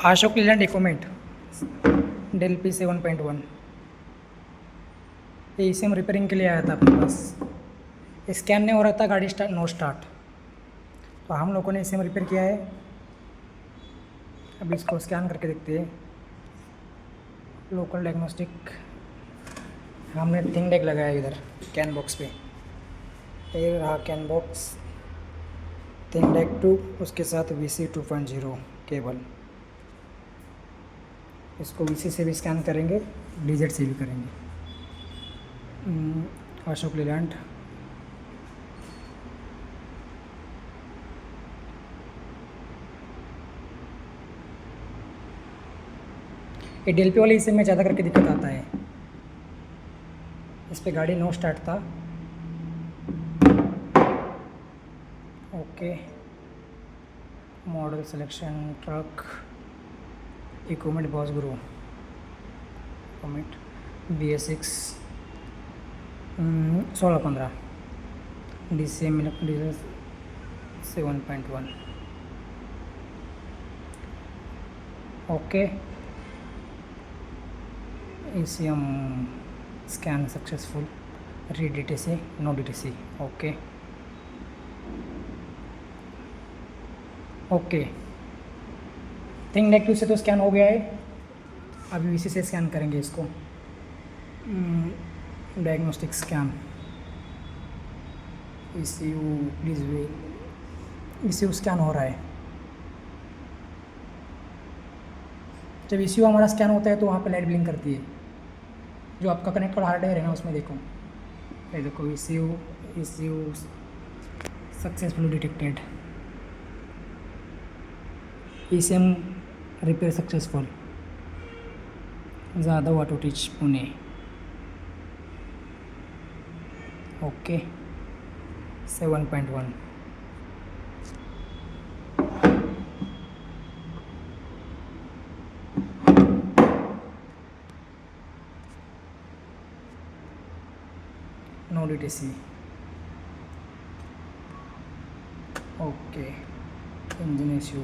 Ashok Leyland equipment Dell P 7.1। ये इसे हम रिपेयरिंग के लिए आया था अपने पास। स्कैन नहीं हो रहा था, गाड़ी नो स्टार्ट, तो हम लोगों ने इसे हम रिपेयर किया है। अभी इसको स्कैन करके देखते हैं। लोकल डायग्नोस्टिक हमने थिंग डेक लगाया इधर कैन बॉक्स पे। ये रहा कैन बॉक्स, थिंग डेक 2, उसके साथ VC 2.0 केबल। इसको VC से भी स्कैन करेंगे, DZ से भी करेंगे। अशोक लीलैंड ये DLP वाले इसे में ज़्यादा करके दिक्कत आता है। इस पे गाड़ी नो स्टार्ट था। Okay, model selection truck equipment boss गुरु equipment BS6 1615 DCM diesel 7.1। Okay, ECM scan successful, read DTC no DTC। Okay okay, thing negative से तो स्कैन हो गया है। अभी VC से स्कैन करेंगे इसको। Diagnostic scan ECU please way ECU scan हो रहा है। जब ECU हमारा स्कैन होता है तो वहाँ पे लाइट ब्लिंक करती है। जो आपका कनेक्टेड हार्डवेयर है ना, उसमें देखो, ये देखो ECU successfully detected, ECM repair successful, Jadhav auto tech Pune. Okay 7.1। No DTC। Okay, engine issue,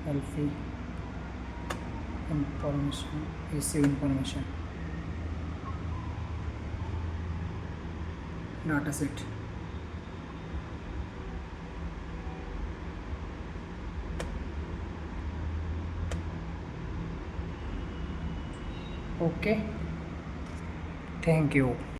LP information, ECU information, data set. Okay, thank you.